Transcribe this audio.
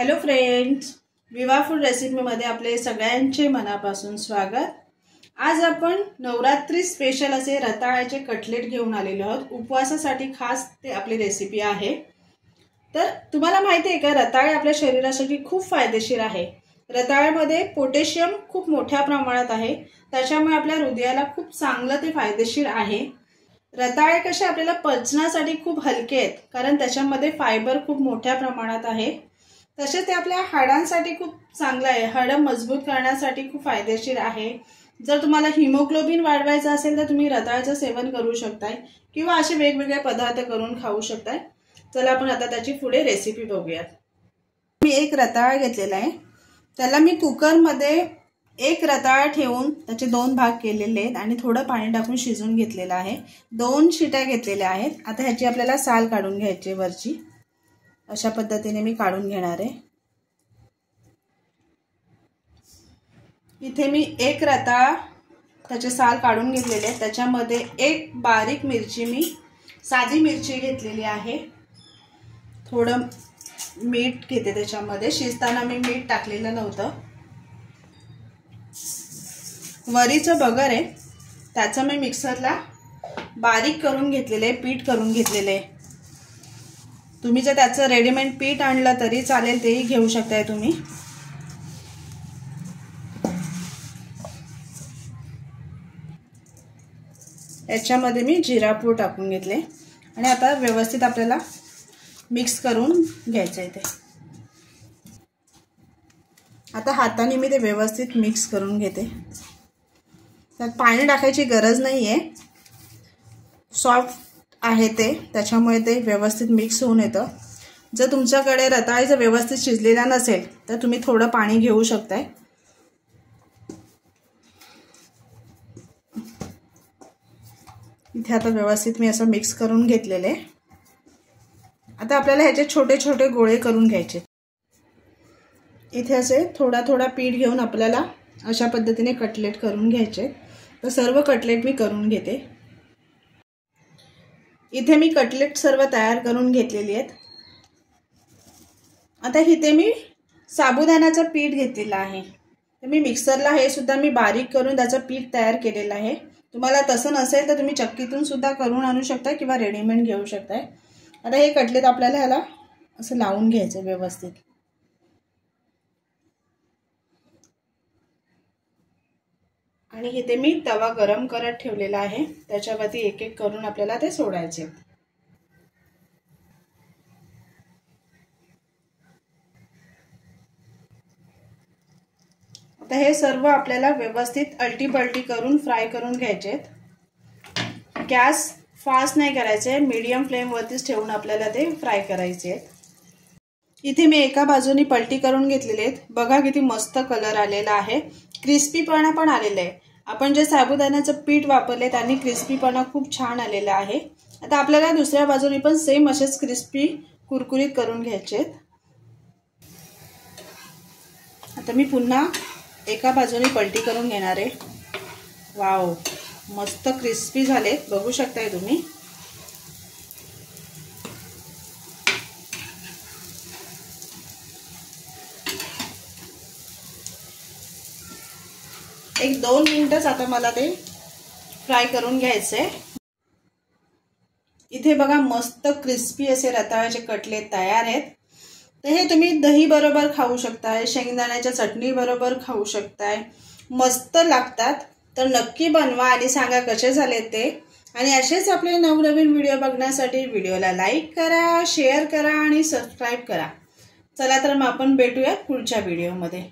Hello friends, विवा food रेसिपीमध्ये आपले सगळ्यांचे मनापासून स्वागत। आज आपण नवरात्री स्पेशल असे रताळ्याचे कटलेट घेऊन आलेलो आहोत। उपवासासाठी खास ते आपली रेसिपी आहे। तर तुम्हाला माहिती आहे का, रताळे आपल्या शरीरासाठी खूप फायदेशीर आहे। रताळ्यामध्ये पोटॅशियम खूप मोठ्या प्रमाणात आहे, त्याच्यामुळे आपल्या हृदयाला खूप चांगलं ते फायदेशीर आहे। रताळे कसे आपल्याला पचनासाठी खूप हलके आहेत, कारण त्याच्यामध्ये फायबर खूप मोठ्या प्रमाणात आहे। तसेच ते आपल्या हाडांसाठी खूप चांगलं आहे, हाडं मजबूत करण्यासाठी खूप फायदेशीर आहे। जर तुम्हाला हिमोग्लोबिन वाढवायचं असेल तर तुम्ही रताळ्याचं सेवन करू शकताय किंवा असे वेगवेगळे पदार्थ करून खाऊ शकताय। चला आपण आता त्याची पुढे रेसिपी बघूयात। मी एक रताळा घेतलेला आहे, त्याला मी कुकरमध्ये एक रताळा ठेवून त्याचे 2 भाग केलेले आहेत आणि थोडं पाणी टाकून शिजवून घेतलेला आहे। 2 शिट्या घेतलेल्या आहेत। आता ह्याची आपल्याला साल काढून घ्यायची वरची, अशा पद्धतीने मी काढून घेणार आहे। इथे मी एक रताळा त्याचे साल काढून घेतलेले आहे, त्याच्यामध्ये एक बारीक मिरची, मी साधी मिरची घेतलेली आहे। थोडं मीठ घेते त्याच्यामध्ये, शिजताना मी मीठ टाकलेलं नव्हतं। वरीचं बगर आहे, त्याचं मी मिक्सरला बारीक करून घेतलेलं आहे, पीठ करून घेतलेलं आहे। तुम्ही जर त्याचं रेडीमेड पीठ आणलं तरी चालेल, तेही घेऊ शकताय तुम्ही। याच्यामध्ये मी जिरापूड टाकून घेतले आणि आता व्यवस्थित आपल्याला मिक्स करून घ्यायचं आहे। ते आता हाताने मी ते व्यवस्थित मिक्स करून घेते। त्यात पाणी टाकायची गरज नाहीये, सॉफ्ट आहे ते, त्याच्यामुळे ते व्यवस्थित मिक्स होऊन येतं। जर तुमच्याकडे रताळी जर व्यवस्थित शिजलेला नसेल तर तुम्ही थोडं पाणी घेऊ शकताय। इथे आता व्यवस्थित मी असं मिक्स करून घेतलेले आहे। आता आपल्याला ह्याचे छोटे छोटे गोळे करून घ्यायचे। इथे असे थोडा थोडा पीठ घेऊन आपल्याला अशा पद्धतीने कटलेट करून घ्यायचे। तर सर्व कटलेट मी करून घेते। इथे मी कटलेट सर्व तयार करून घेतलेली आहेत। आता इथे मी साबुदाण्याचं पीठ घेतलेलं आहे, तर मी मिक्सरला हे सुद्धा मी बारीक करून त्याचं पीठ तयार केलेलं आहे। तुम्हाला तसं नसेल तर तुम्ही चक्कीतून सुद्धा करून आणू शकता किंवा रेडीमेड घेऊ शकताय। आता हे कटलेट आपल्याला ह्याला असं लावून घ्यायचं व्यवस्थित। आणि इथे मी तवा गरम करत ठेवलेला आहे, त्याच्यावरती एक एक करून आपल्याला ते सोडायचे। आता हे सर्व आपल्याला व्यवस्थित अलटी-पलटी करून फ्राय करून घ्यायचे। गॅस फास्ट नाही करायचे, मीडियम फ्लेम वरतीच ठेवून आपल्याला ते फ्राय करायचे। इथे मी एका बाजूनी पलटी करून घेतलेले आहेत, बघा किती मस्त कलर आलेला आहे, क्रिस्पीपणा पण आलेला आहे। आपण जे साबुदाण्याचं पीठ वापरले त्याने क्रिस्पीपणा खूप छान आलेला आहे। आता आपल्याला दुसऱ्या बाजूनी पण सेम असेच क्रिस्पी कुरकुरीत करून घ्यायचे। आता मी पुन्हा एका बाजूने पलटी करून घेणार आहे। वाव, मस्त क्रिस्पी झाले, बघू शकताय तुम्ही। एक 2 मिनिटच आता मला ते फ्राय करून घ्यायचे। इथे बघा मस्त क्रिस्पी असे रताळ्याचे कटलेट तयार आहेत। तर हे तुम्ही दही बरोबर खाऊ शकताय, शेंगदाण्याच्या चटणी बरोबर खाऊ शकताय, मस्त लागतात। तर नक्की बनवा आणि सांगा कसे झाले ते। आणि असेच आपले नवनवीन व्हिडिओ बघण्यासाठी व्हिडिओला लाईक करा, शेअर करा आणि सबस्क्राईब करा। चला तर मग आपण भेटूया पुढच्या व्हिडिओमध्ये।